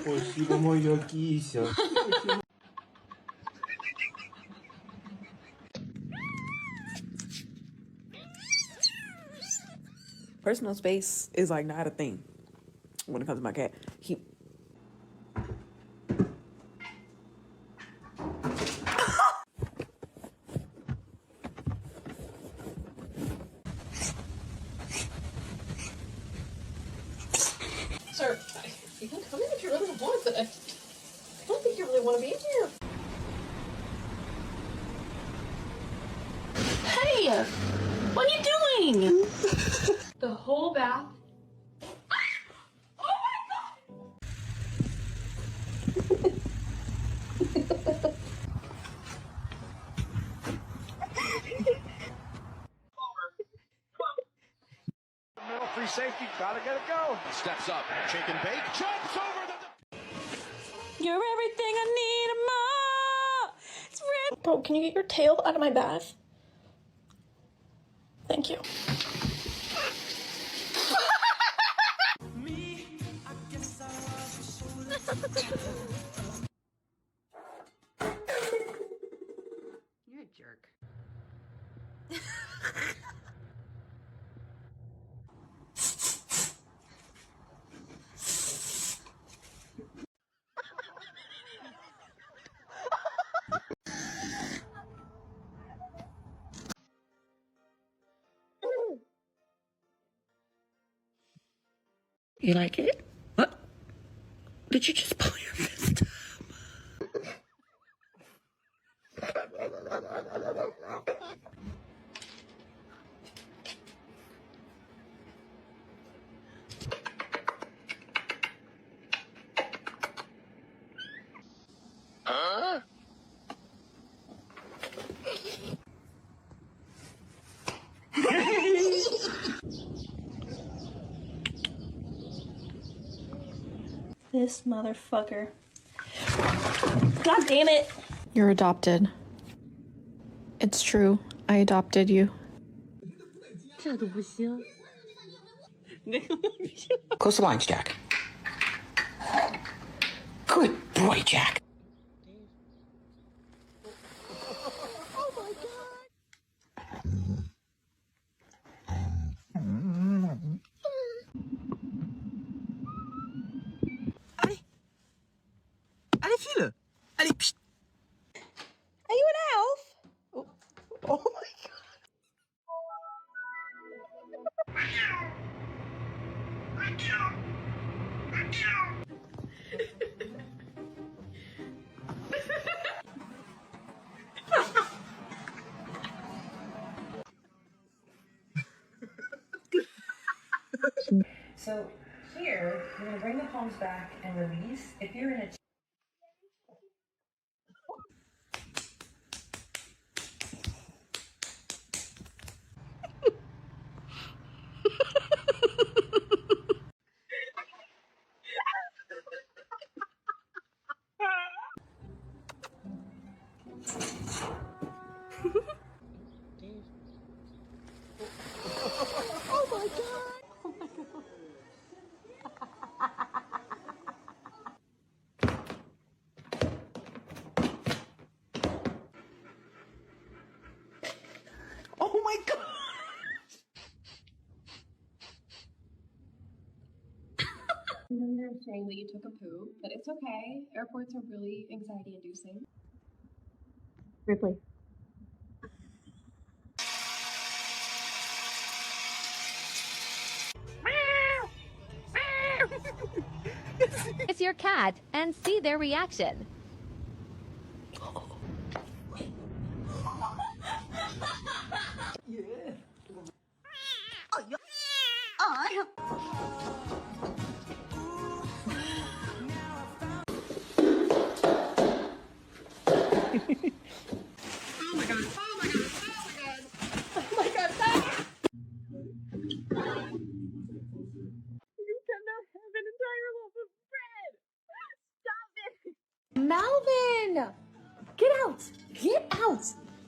Спасибо, моя кися. Personal space is like not a thing when it comes to my cat. Sir, you can come in if you really want, but I don't think you really want to be in here. Hey! What are you doing? The whole bath. Oh my god! Middle free safety, gotta get it go. Steps up, shake and bake, jumps over the. You're everything I need and more. It's red. Bro, can you get your tail out of my bath? Thank you. You're a jerk. You like it? What? Did you just pull your fist up? This motherfucker. God damn it. You're adopted. It's true. I adopted you. Close the lines, Jack. Good boy, Jack. Allez, file. Allez, pchit. Are you an elf? Oh my god. So here, we're going to bring the palms back and release. If you're in a Oh my god! I know you're saying that you took a poo, but it's okay. Airports are really anxiety inducing. Ripley. It's your cat and see their reaction. Malvin! Get out! Get out!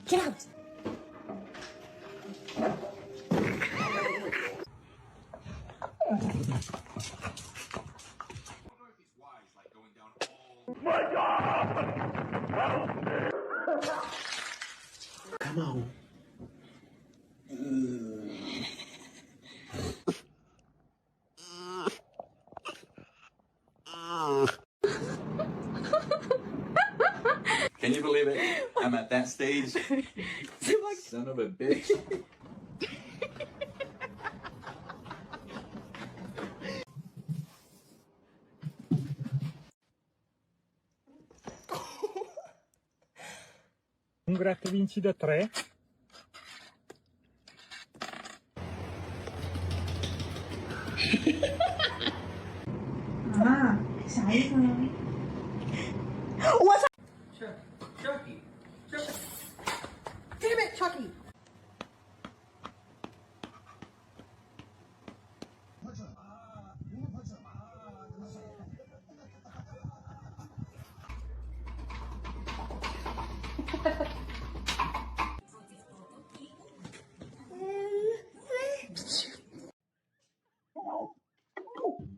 Get out! Wise, like going down Come on. Can you believe it? I'm at that stage. Son of a bitch. Un gratta vinci da 3. Chucky. Damn it, Chucky!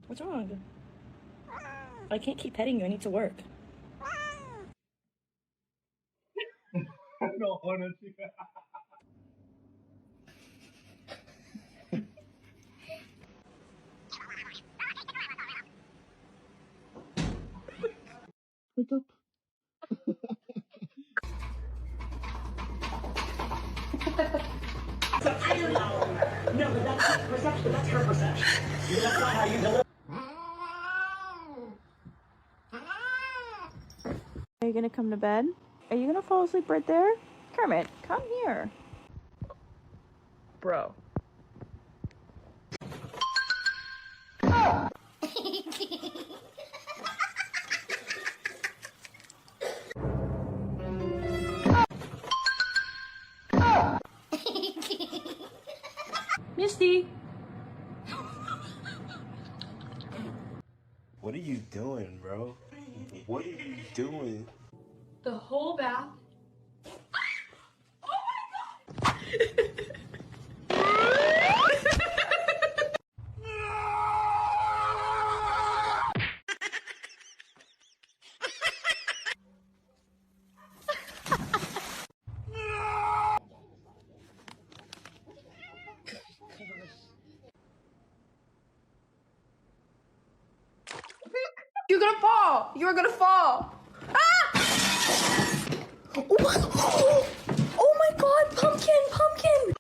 What's wrong? I can't keep petting you. I need to work. No, honestly. Are you gonna come to bed? Are you gonna fall asleep right there? Kermit, come here. Bro. Misty! What are you doing, bro? What are you doing? The whole bath. You're gonna fall! You're gonna fall! Ah! Oh my god, pumpkin! Pumpkin!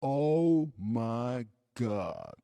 Oh my God.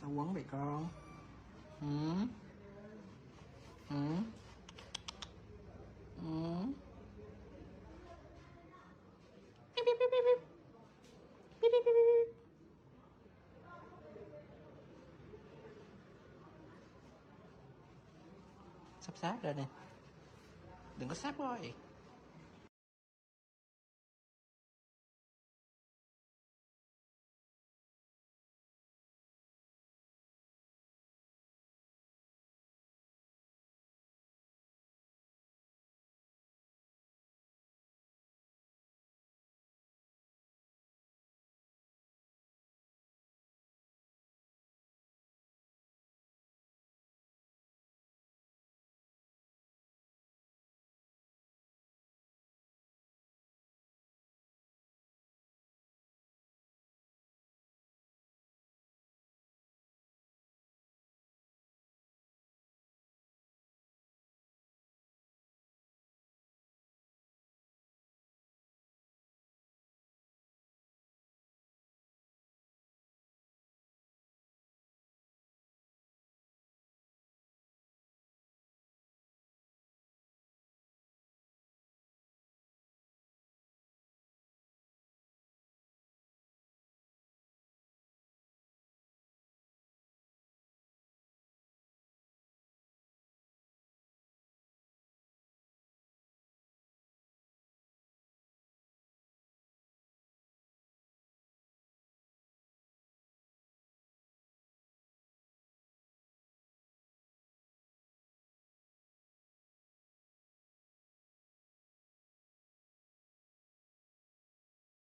Sao quấn vậy con? Sắp sáp ra nè. Đừng có sáp rồi.